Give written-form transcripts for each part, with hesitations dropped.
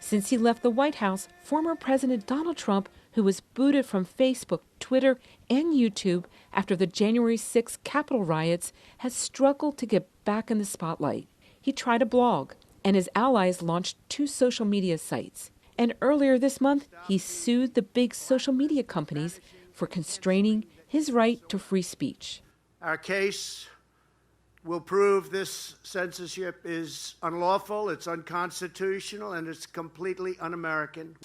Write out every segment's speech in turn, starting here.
Since he left the White House, former President Donald Trump, who was booted from Facebook, Twitter, and YouTube after the January 6 Capitol riots, has struggled to get back in the spotlight. He tried a blog, and his allies launched 2 social media sites. And earlier this month, he sued the big social media companies for constraining his right to free speech. Our case will prove this censorship is unlawful, it's unconstitutional, and it's completely un-American.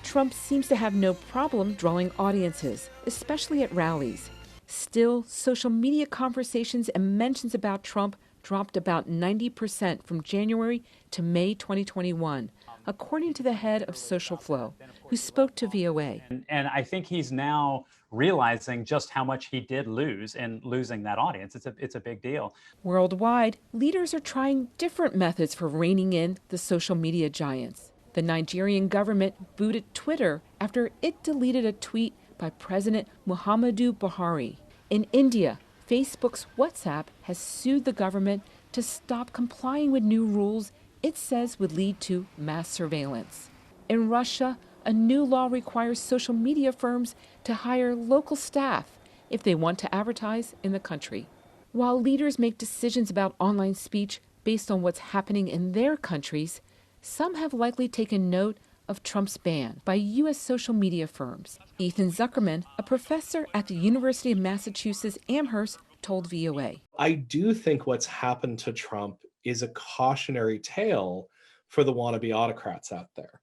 Trump seems to have no problem drawing audiences, especially at rallies. Still, social media conversations and mentions about Trump dropped about 90% from January to May 2021, according to the head of SocialFlow, who spoke to VOA. And I think he's now realizing just how much he did lose in losing that audience. It's a big deal. Worldwide, leaders are trying different methods for reining in the social media giants. The Nigerian government booted Twitter after it deleted a tweet by President Muhammadu Buhari. In India, Facebook's WhatsApp has sued the government to stop complying with new rules it says would lead to mass surveillance. In Russia, a new law requires social media firms to hire local staff if they want to advertise in the country. While leaders make decisions about online speech based on what's happening in their countries, some have likely taken note of Trump's ban by U.S. social media firms. Ethan Zuckerman, a professor at the University of Massachusetts Amherst, told VOA. I do think what's happened to Trump is a cautionary tale for the wannabe autocrats out there.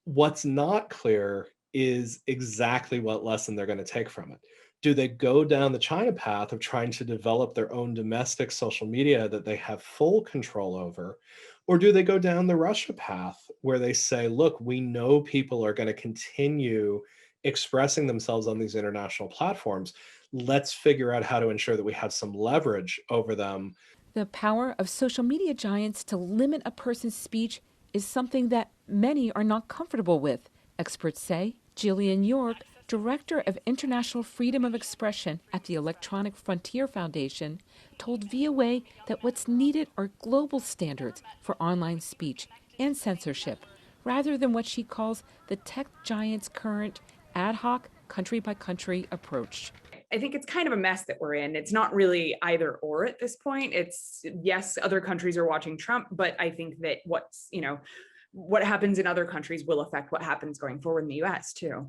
What's not clear is exactly what lesson they're going to take from it. Do they go down the China path of trying to develop their own domestic social media that they have full control over? Or do they go down the Russia path where they say, look, we know people are going to continue expressing themselves on these international platforms. Let's figure out how to ensure that we have some leverage over them. The power of social media giants to limit a person's speech is something that many are not comfortable with, experts say. Jillian York, Director of International Freedom of Expression at the Electronic Frontier Foundation, told VOA that what's needed are global standards for online speech and censorship, rather than what she calls the tech giants' current ad hoc, country-by-country approach. I think it's kind of a mess that we're in. It's not really either or at this point. It's, yes, other countries are watching Trump, but I think that what happens in other countries will affect what happens going forward in the U.S. too.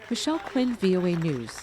Michelle Quinn, VOA News.